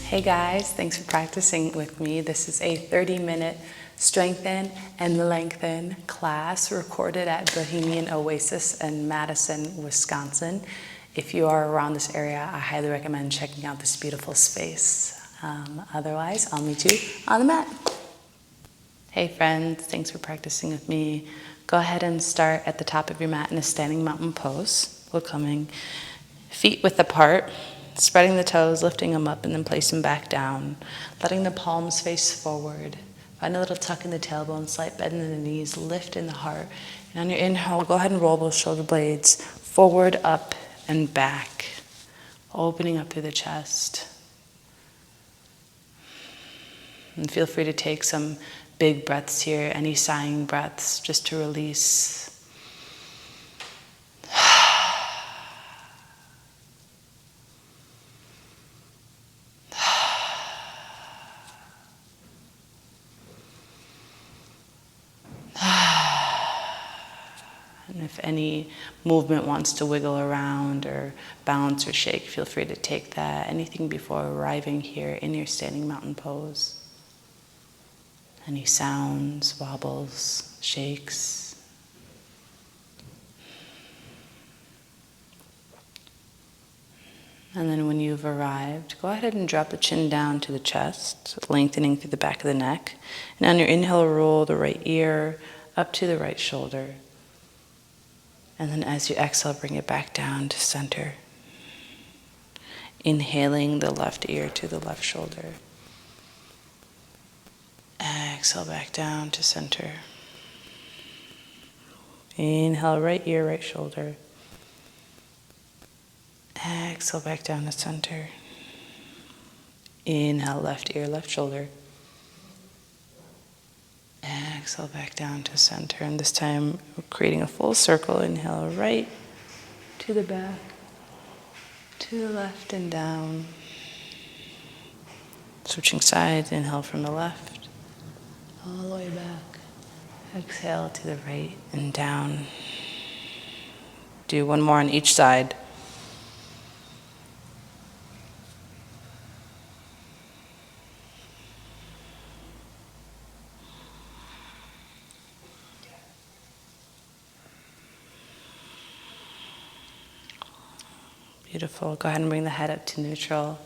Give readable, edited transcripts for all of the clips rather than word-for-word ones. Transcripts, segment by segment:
Hey guys, thanks for practicing with me. This is a 30-minute strengthen and lengthen class recorded at Bohemian Oasis in Madison, Wisconsin. If you are around this area, I highly recommend checking out this beautiful space. Otherwise, I'll meet you on the mat. Hey friends, thanks for practicing with me. Go ahead and start at the top of your mat in a standing mountain pose. We're coming feet width apart. Spreading the toes, lifting them up, and then place them back down. Letting the palms face forward. Find a little tuck in the tailbone, slight bend in the knees, lift in the heart. And on your inhale, go ahead and roll those shoulder blades forward, up, and back. Opening up through the chest. And feel free to take some big breaths here, any sighing breaths, just to release. And if any movement wants to wiggle around or bounce or shake, feel free to take that. Anything before arriving here in your standing mountain pose. Any sounds, wobbles, shakes. And then when you've arrived, go ahead and drop the chin down to the chest, lengthening through the back of the neck. And on your inhale, roll the right ear up to the right shoulder. And then as you exhale, bring it back down to center. Inhaling the left ear to the left shoulder. Exhale back down to center. Inhale, right ear, right shoulder. Exhale back down to center. Inhale, left ear, left shoulder. Exhale back down to center. And this time, we're creating a full circle. Inhale, right to the back, to the left and down. Switching sides, inhale from the left, all the way back. Exhale to the right and down. Do one more on each side. Beautiful. Go ahead and bring the head up to neutral.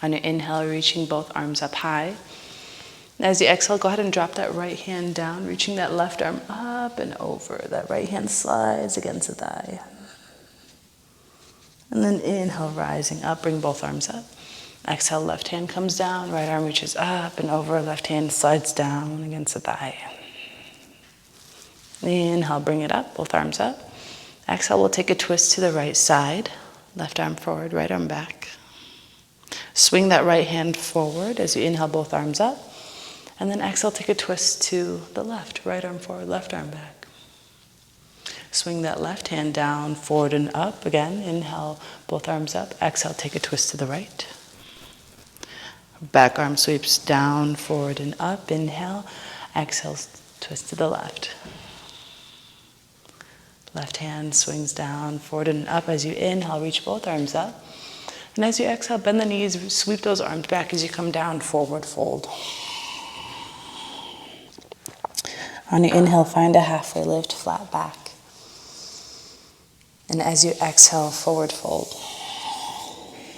On your inhale, reaching both arms up high. And as you exhale, go ahead and drop that right hand down, reaching that left arm up and over. That right hand slides against the thigh. And then inhale, rising up, bring both arms up. Exhale, left hand comes down, right arm reaches up and over, left hand slides down against the thigh. Inhale, bring it up, both arms up. Exhale, we'll take a twist to the right side. Left arm forward, right arm back. Swing that right hand forward as you inhale, both arms up. And then exhale, take a twist to the left. Right arm forward, left arm back. Swing that left hand down, forward and up. Again, inhale, both arms up. Exhale, take a twist to the right. Back arm sweeps down, forward and up. Inhale, exhale, twist to the left. Left hand swings down, forward and up. As you inhale, reach both arms up. And as you exhale, bend the knees, sweep those arms back as you come down, forward fold. On your inhale, find a halfway lift, flat back. And as you exhale, forward fold.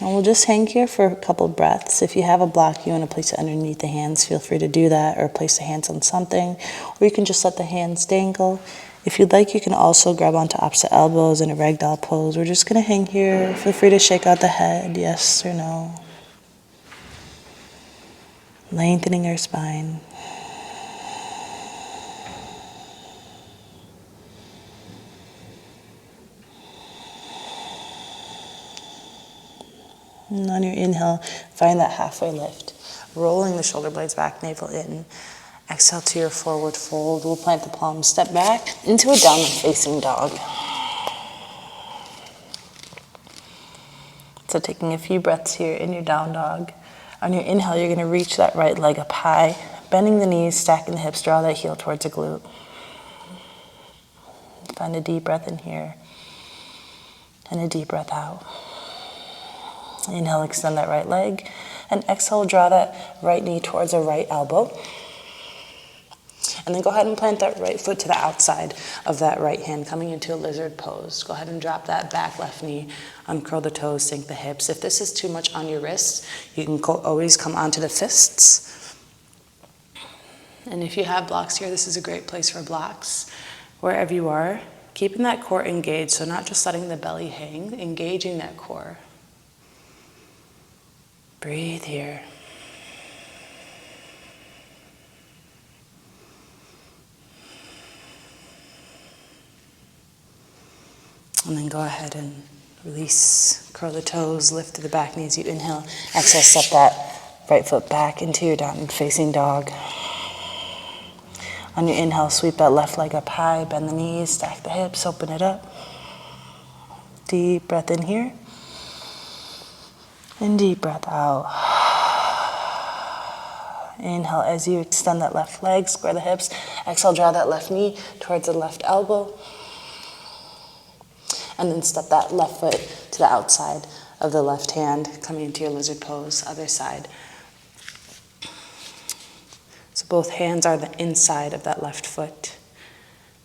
And we'll just hang here for a couple of breaths. If you have a block, you want to place it underneath the hands, feel free to do that, or place the hands on something. Or you can just let the hands dangle. If you'd like, you can also grab onto opposite elbows in a ragdoll pose. We're just going to hang here. Feel free to shake out the head, yes or no. Lengthening our spine. And on your inhale, find that halfway lift. Rolling the shoulder blades back, navel in. Exhale to your forward fold. We'll plant the palms, step back into a downward facing dog. So taking a few breaths here in your down dog. On your inhale, you're going to reach that right leg up high, bending the knees, stacking the hips, draw that heel towards a glute. Find a deep breath in here and a deep breath out. Inhale, extend that right leg. And exhale, draw that right knee towards a right elbow. And then go ahead and plant that right foot to the outside of that right hand, coming into a lizard pose. Go ahead and drop that back left knee, uncurl the toes, sink the hips. If this is too much on your wrists, you can always come onto the fists. And if you have blocks here, this is a great place for blocks. Wherever you are, keeping that core engaged, so not just letting the belly hang, engaging that core. Breathe here. And then go ahead and release, curl the toes, lift to the back knee as you inhale. Exhale, step that right foot back into your downward facing dog. On your inhale, sweep that left leg up high, bend the knees, stack the hips, open it up. Deep breath in here. And deep breath out. Inhale as you extend that left leg, square the hips. Exhale, draw that left knee towards the left elbow. And then step that left foot to the outside of the left hand, coming into your lizard pose, other side. So both hands are the inside of that left foot.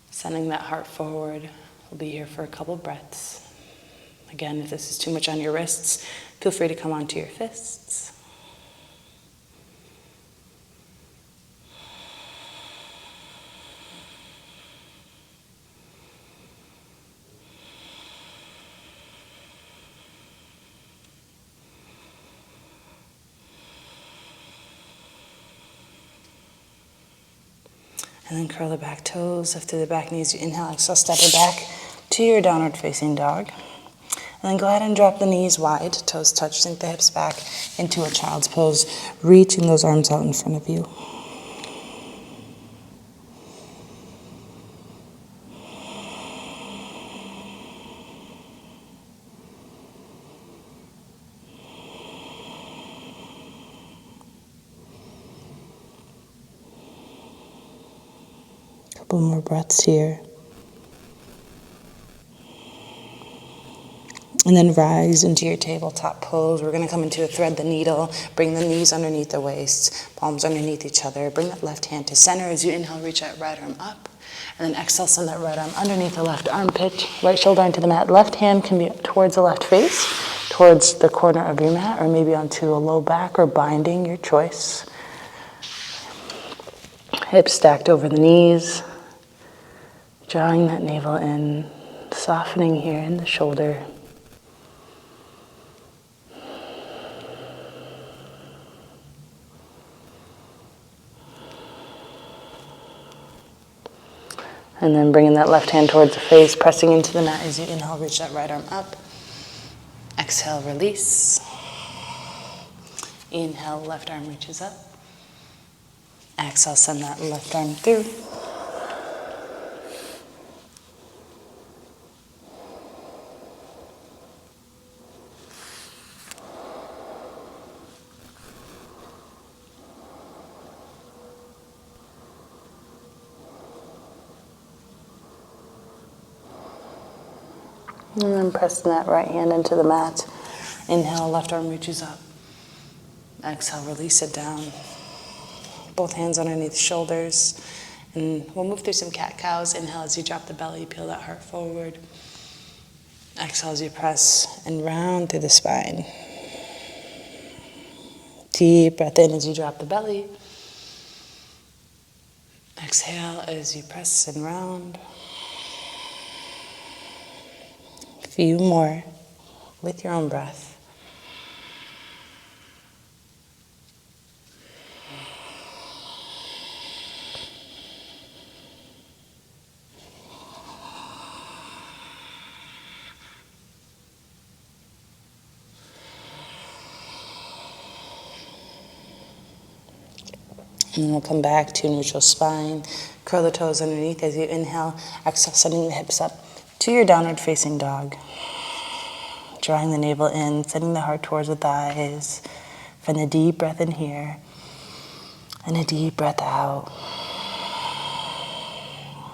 Sending that heart forward. We'll be here for a couple breaths. Again, if this is too much on your wrists, feel free to come onto your fists. And then curl the back toes, lift to the back knees. You inhale, exhale, step it back to your downward facing dog. And then go ahead and drop the knees wide, toes touch, sink the hips back into a child's pose, reaching those arms out in front of you. Couple more breaths here. And then rise into your tabletop pose. We're going to come into a thread the needle. Bring the knees underneath the waist, palms underneath each other. Bring that left hand to center. As you inhale, reach that right arm up. And then exhale, send that right arm underneath the left armpit. Right shoulder into the mat. Left hand can be towards the left face, towards the corner of your mat, or maybe onto a low back or binding, your choice. Hips stacked over the knees. Drawing that navel in, softening here in the shoulder. And then bringing that left hand towards the face, pressing into the mat as you inhale, reach that right arm up. Exhale, release. Inhale, left arm reaches up. Exhale, send that left arm through. And then pressing that right hand into the mat. Inhale, left arm reaches up. Exhale, release it down. Both hands underneath the shoulders. And we'll move through some cat-cows. Inhale as you drop the belly, peel that heart forward. Exhale as you press and round through the spine. Deep breath in as you drop the belly. Exhale as you press and round. A few more with your own breath. And then we'll come back to neutral spine. Curl the toes underneath as you inhale. Exhale, sending the hips up to your downward facing dog. Drawing the navel in, sending the heart towards the thighs. Find a deep breath in here. And a deep breath out.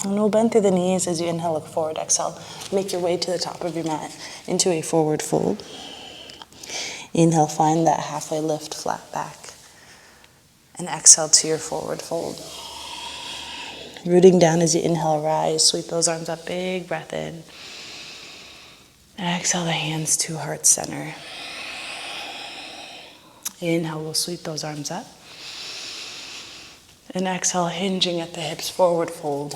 And we'll bend through the knees as you inhale, look forward. Exhale, make your way to the top of your mat into a forward fold. Inhale, find that halfway lift, flat back. And exhale to your forward fold. Rooting down as you inhale, rise. Sweep those arms up, big breath in. Exhale the hands to heart center. Inhale, we'll sweep those arms up. And exhale, hinging at the hips, forward fold.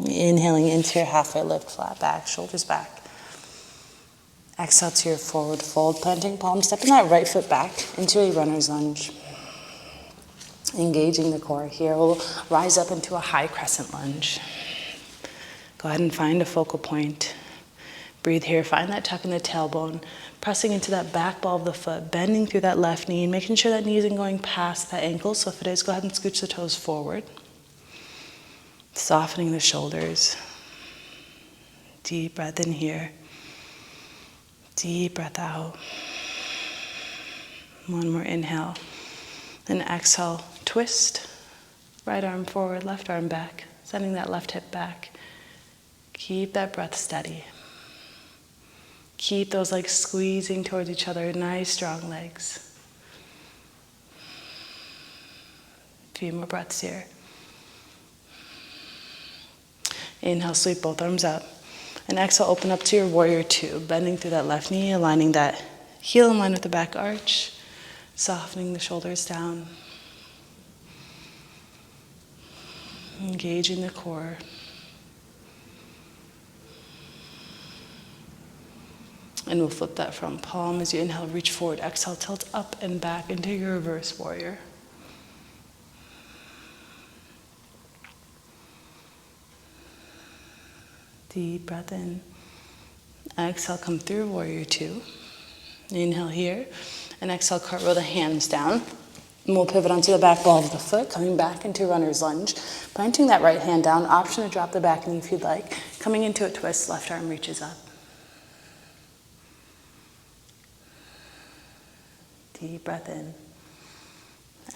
Inhaling into your halfway lift, flat back, shoulders back. Exhale to your forward fold, planting palms, stepping that right foot back into a runner's lunge. Engaging the core here, we'll rise up into a high crescent lunge. Go ahead and find a focal point. Breathe here, find that tuck in the tailbone, pressing into that back ball of the foot, bending through that left knee, and making sure that knee isn't going past that ankle. So if it is, go ahead and scooch the toes forward. Softening the shoulders. Deep breath in here. Deep breath out. One more inhale. Then exhale, twist. Right arm forward, left arm back. Sending that left hip back. Keep that breath steady. Keep those legs squeezing towards each other. Nice, strong legs. A few more breaths here. Inhale, sweep both arms up. And exhale, open up to your warrior two. Bending through that left knee, aligning that heel in line with the back arch. Softening the shoulders down. Engaging the core. And we'll flip that front palm as you inhale, reach forward. Exhale, tilt up and back into your reverse warrior. Deep breath in. Exhale, come through warrior two. Inhale here. And exhale, cartwheel the hands down. And we'll pivot onto the back ball of the foot, coming back into runner's lunge. Planting that right hand down. Option to drop the back knee if you'd like. Coming into a twist, left arm reaches up. Deep breath in.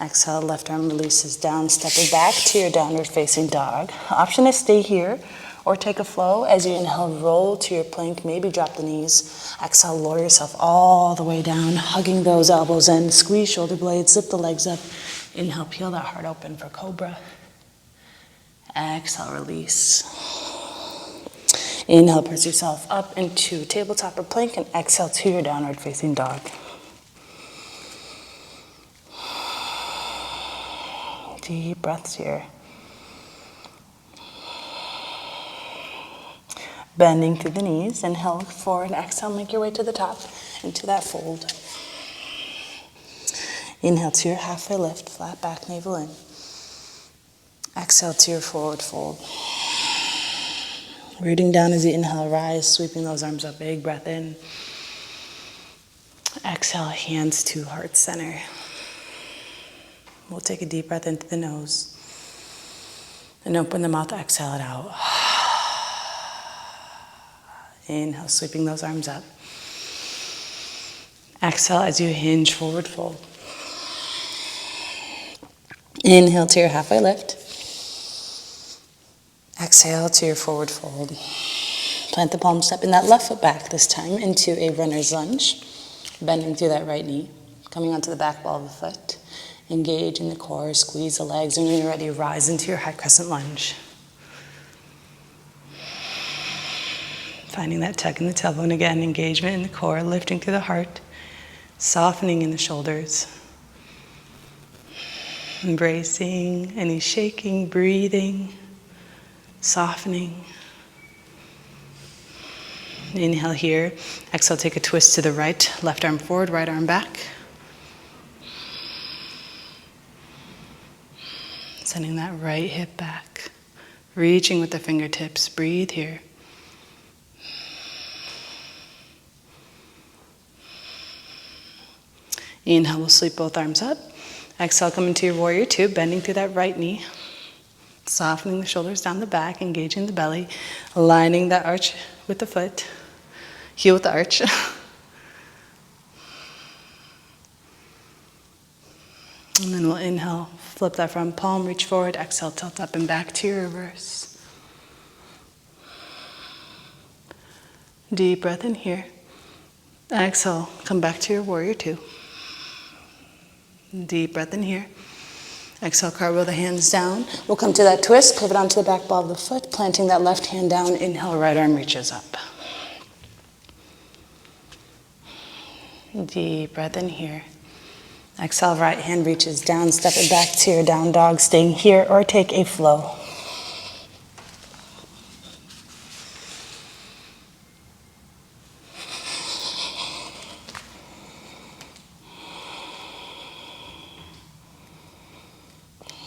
Exhale, left arm releases down, stepping back to your downward facing dog. Option is stay here or take a flow. As you inhale, roll to your plank, maybe drop the knees. Exhale, lower yourself all the way down, hugging those elbows in, squeeze shoulder blades, zip the legs up. Inhale, peel that heart open for cobra. Exhale, release. Inhale, press yourself up into tabletop or plank, and exhale to your downward facing dog. Deep breaths here. Bending through the knees. Inhale, forward, exhale, make your way to the top, into that fold. Inhale to your halfway lift, flat back, navel in. Exhale to your forward fold. Rooting down as you inhale, rise, sweeping those arms up, big breath in. Exhale, hands to heart center. We'll take a deep breath into the nose. And open the mouth, exhale it out. Inhale, sweeping those arms up. Exhale as you hinge, forward fold. Inhale to your halfway lift. Exhale to your forward fold. Plant the palm, stepping that left foot back this time into a runner's lunge. Bending through that right knee. Coming onto the back ball of the foot. Engage in the core, squeeze the legs, and when you're ready, rise into your high crescent lunge. Finding that tuck in the tailbone again, engagement in the core, lifting through the heart, softening in the shoulders. Embracing any shaking, breathing, softening. Inhale here. Exhale, take a twist to the right, left arm forward, right arm back. Sending that right hip back. Reaching with the fingertips. Breathe here. Inhale, we'll sweep both arms up. Exhale, come into your warrior two, bending through that right knee. Softening the shoulders down the back, engaging the belly. Aligning that arch with the foot. Heel with the arch. And then we'll inhale, flip that front palm, reach forward, exhale, tilt up and back to your reverse. Deep breath in here. Exhale, come back to your warrior two. Deep breath in here. Exhale, cartwheel the hands down. We'll come to that twist, pivot onto the back ball of the foot, planting that left hand down. Inhale, right arm reaches up. Deep breath in here. Exhale, right hand reaches down. Step it back to your down dog, staying here, or take a flow.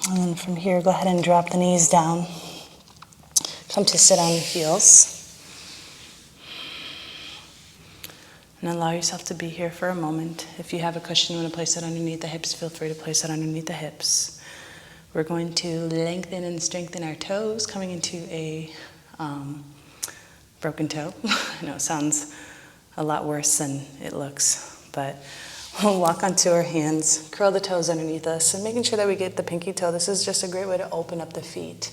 And then from here, go ahead and drop the knees down. Come to sit on the heels. And allow yourself to be here for a moment. If you have a cushion, you want to place it underneath the hips, feel free to place it underneath the hips. We're going to lengthen and strengthen our toes, coming into a broken toe. I know it sounds a lot worse than it looks, but we'll walk onto our hands, curl the toes underneath us, and making sure that we get the pinky toe. This is just a great way to open up the feet,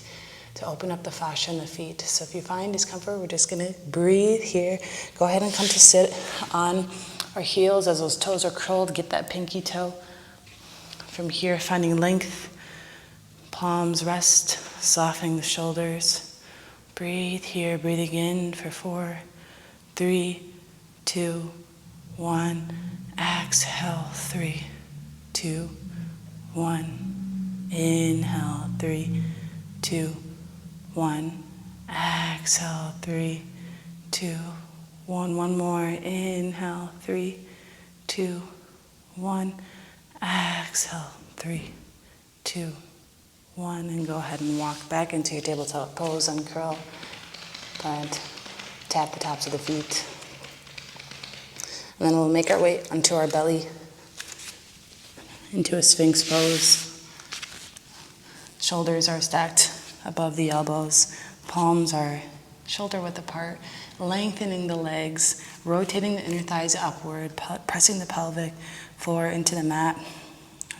to open up the fascia in the feet. So if you find discomfort, we're just going to breathe here. Go ahead and come to sit on our heels as those toes are curled. Get that pinky toe. From here, finding length. Palms rest, softening the shoulders. Breathe here, breathing in for 4, 3, 2, 1. Exhale, 3, 2, 1. Inhale, 3, 2, 1. Exhale, 3, 2, 1. One more. Inhale, 3, 2, 1. Exhale, 3, 2, 1. And go ahead and walk back into your tabletop pose. Uncurl, plant, tap the tops of the feet. And then we'll make our way onto our belly, into a sphinx pose. Shoulders are stacked above the elbows. Palms are shoulder width apart. Lengthening the legs, rotating the inner thighs upward, pressing the pelvic floor into the mat,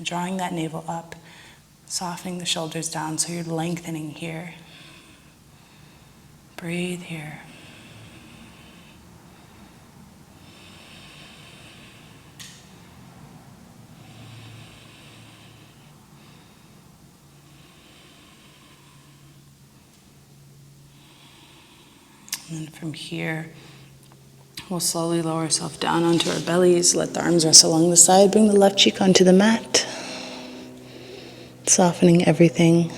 drawing that navel up, softening the shoulders down so you're lengthening here. Breathe here. And then from here, we'll slowly lower ourselves down onto our bellies. Let the arms rest along the side. Bring the left cheek onto the mat. Softening everything.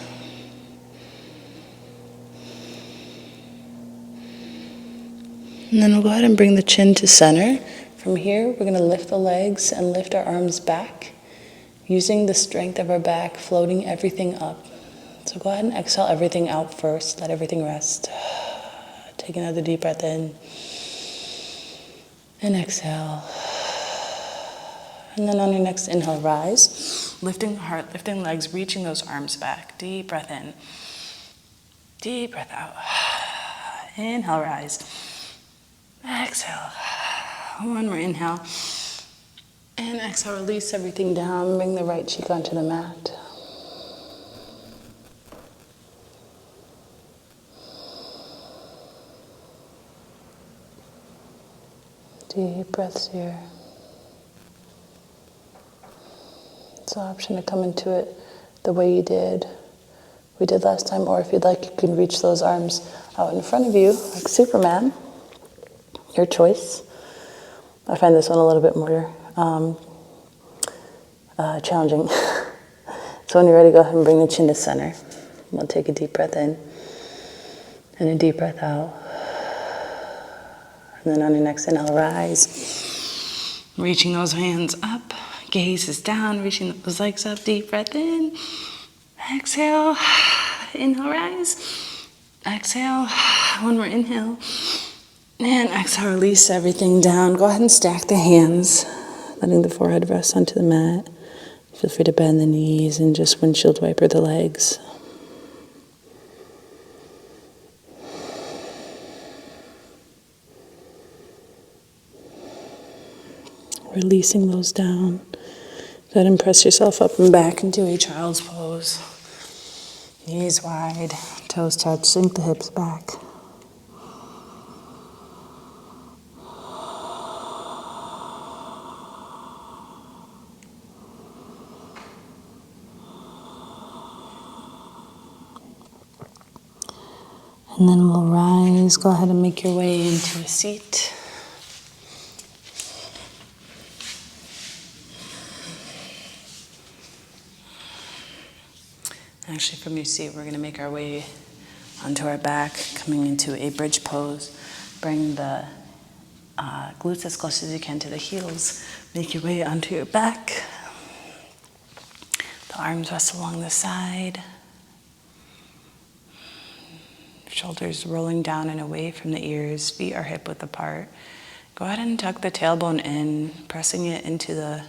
And then we'll go ahead and bring the chin to center. From here, we're going to lift the legs and lift our arms back, using the strength of our back, floating everything up. So go ahead and exhale everything out first. Let everything rest. Take another deep breath in. And exhale. And then on your next inhale, rise. Lifting the heart, lifting legs, reaching those arms back. Deep breath in. Deep breath out. Inhale, rise. Exhale. One more inhale. And exhale, release everything down. Bring the right cheek onto the mat. Deep breaths here. It's an option to come into it the way we did last time, or if you'd like, you can reach those arms out in front of you, like Superman. Your choice. I find this one a little bit more challenging. So when you're ready, go ahead and bring the chin to center. We'll take a deep breath in and a deep breath out. And then on your next inhale, rise. Reaching those hands up. Gaze is down. Reaching those legs up. Deep breath in. Exhale. Inhale, rise. Exhale. One more inhale. And exhale, release everything down. Go ahead and stack the hands, letting the forehead rest onto the mat. Feel free to bend the knees and just windshield wiper the legs. Releasing those down. Go ahead and press yourself up and back into a child's pose. Knees wide, toes touch, sink the hips back. And then we'll rise. Go ahead and make your way into a seat. Actually, from your seat, we're going to make our way onto our back, coming into a bridge pose. Bring the glutes as close as you can to the heels. Make your way onto your back. The arms rest along the side. Shoulders rolling down and away from the ears. Feet are hip width apart. Go ahead and tuck the tailbone in, pressing it into the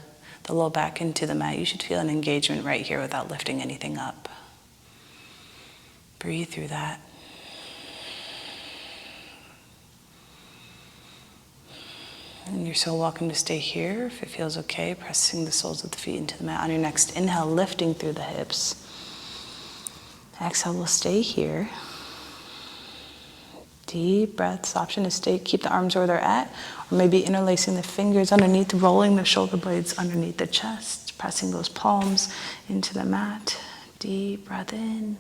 low back into the mat. You should feel an engagement right here without lifting anything up. Breathe through that. And you're so welcome to stay here if it feels okay, pressing the soles of the feet into the mat. On your next inhale, lifting through the hips. Exhale, we'll stay here. Deep breaths. Option is to keep the arms where they're at, or maybe interlacing the fingers underneath, rolling the shoulder blades underneath the chest, pressing those palms into the mat. Deep breath in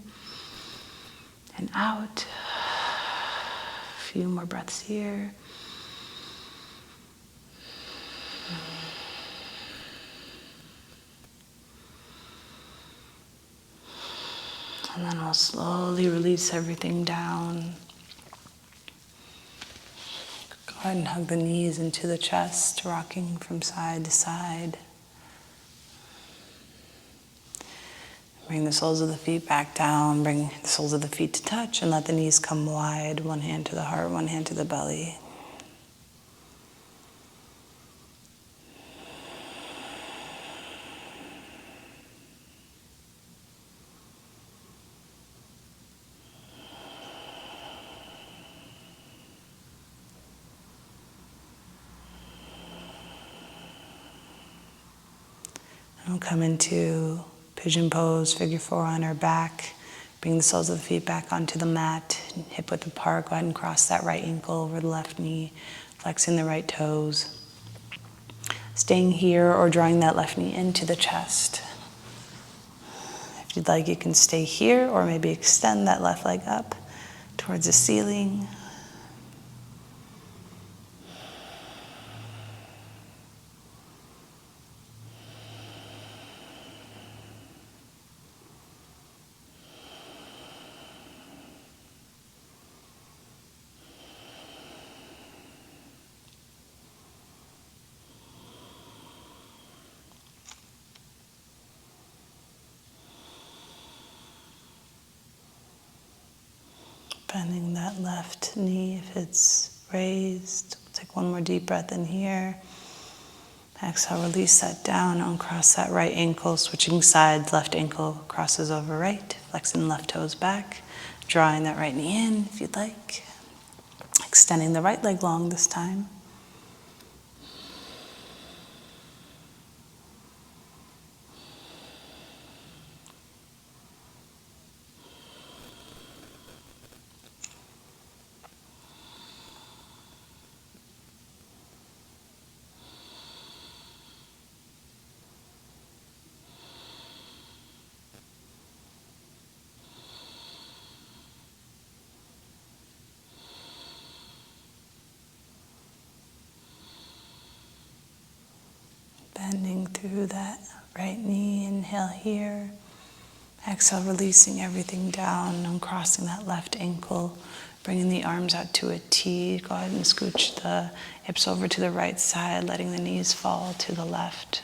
and out. A few more breaths here. And then we'll slowly release everything down. Go ahead and hug the knees into the chest, rocking from side to side. Bring the soles of the feet back down. Bring the soles of the feet to touch and let the knees come wide. One hand to the heart, one hand to the belly. We'll come into pigeon pose, figure four on our back. Bring the soles of the feet back onto the mat, hip width apart. Go ahead and cross that right ankle over the left knee, flexing the right toes. Staying here or drawing that left knee into the chest. If you'd like, you can stay here or maybe extend that left leg up towards the ceiling. Bending that left knee if it's raised. We'll take one more deep breath in here. Exhale, release that down, uncross that right ankle, switching sides, left ankle crosses over right, flexing left toes back, drawing that right knee in if you'd like. Extending the right leg long this time. Bending through that right knee, inhale here. Exhale, releasing everything down, uncrossing that left ankle, bringing the arms out to a T. Go ahead and scooch the hips over to the right side, letting the knees fall to the left.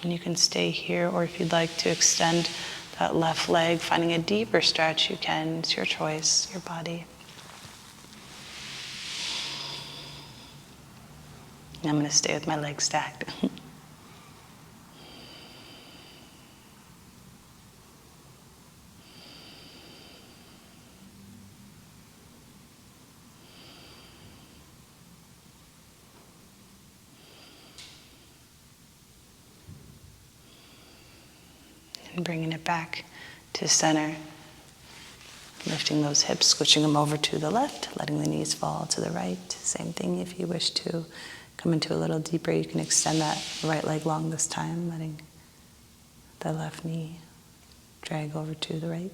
And you can stay here, or if you'd like to extend that left leg, finding a deeper stretch, you can. It's your choice, your body. I'm going to stay with my legs stacked. And bringing it back to center. Lifting those hips, switching them over to the left, letting the knees fall to the right. Same thing if you wish to come into a little deeper. You can extend that right leg long this time, letting the left knee. Drag over to the right.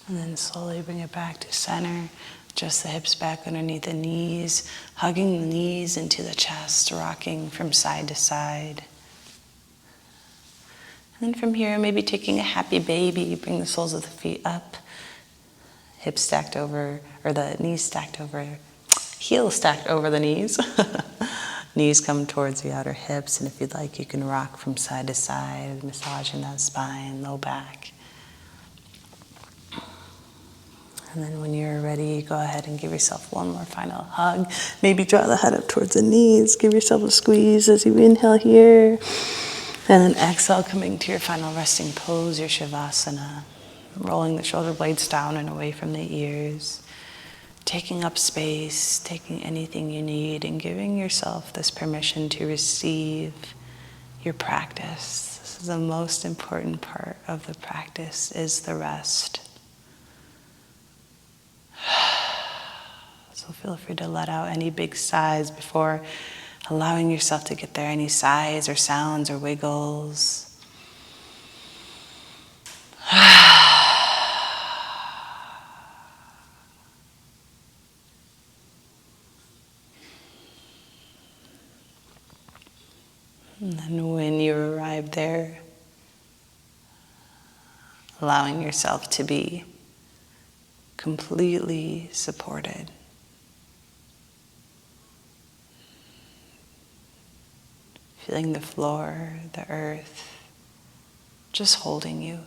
And then slowly bring it back to center. Adjust the hips back underneath the knees, hugging the knees into the chest, rocking from side to side. And then from here, maybe taking a happy baby, bring the soles of the feet up, hips stacked over, or the knees stacked over, heels stacked over the knees. Knees come towards the outer hips, and if you'd like, you can rock from side to side, massaging that spine, low back. And then when you're ready, go ahead and give yourself one more final hug. Maybe draw the head up towards the knees. Give yourself a squeeze as you inhale here. And then exhale, coming to your final resting pose, your Shavasana. Rolling the shoulder blades down and away from the ears. Taking up space, taking anything you need, and giving yourself this permission to receive your practice. This is the most important part of the practice, is the rest. So feel free to let out any big sighs before allowing yourself to get there. Any sighs or sounds or wiggles. And then when you arrive there, allowing yourself to be completely supported. Feeling the floor, the earth, just holding you.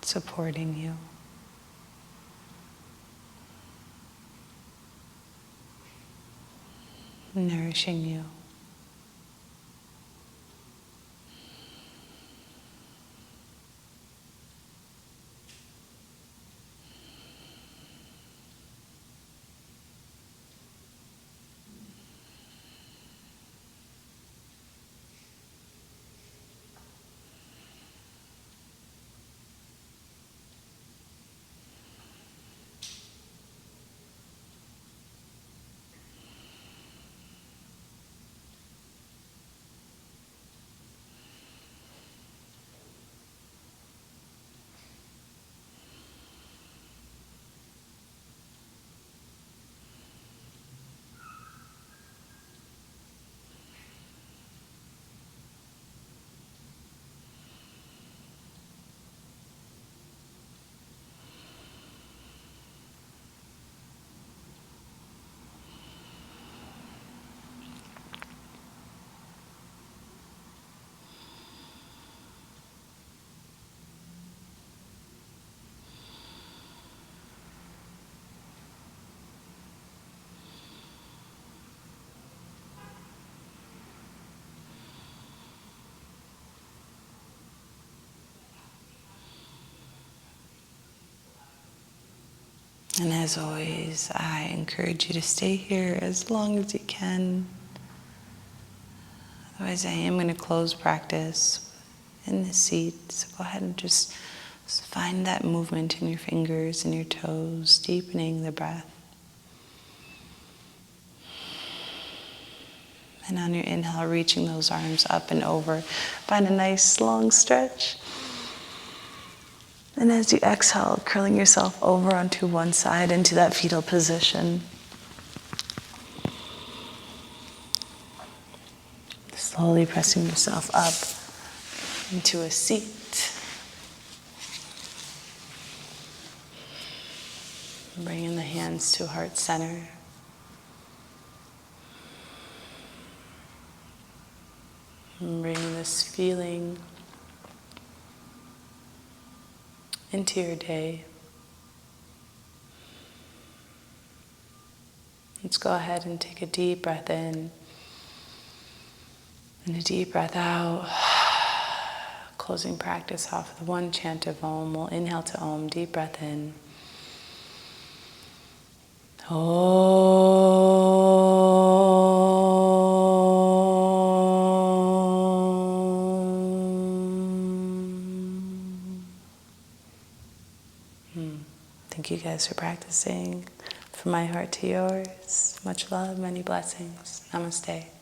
Supporting you. Nourishing you. And as always, I encourage you to stay here as long as you can. Otherwise, I am going to close practice in the seat. So go ahead and just find that movement in your fingers and your toes, deepening the breath. And on your inhale, reaching those arms up and over. Find a nice long stretch. And as you exhale, curling yourself over onto one side into that fetal position. Slowly pressing yourself up into a seat. Bringing the hands to heart center. And bringing this feeling into your day. Let's go ahead and take a deep breath in and a deep breath out. Closing practice off with one chant of Om. We'll inhale to Om, deep breath in. Thank you guys for practicing. From my heart to yours, much love, many blessings. Namaste.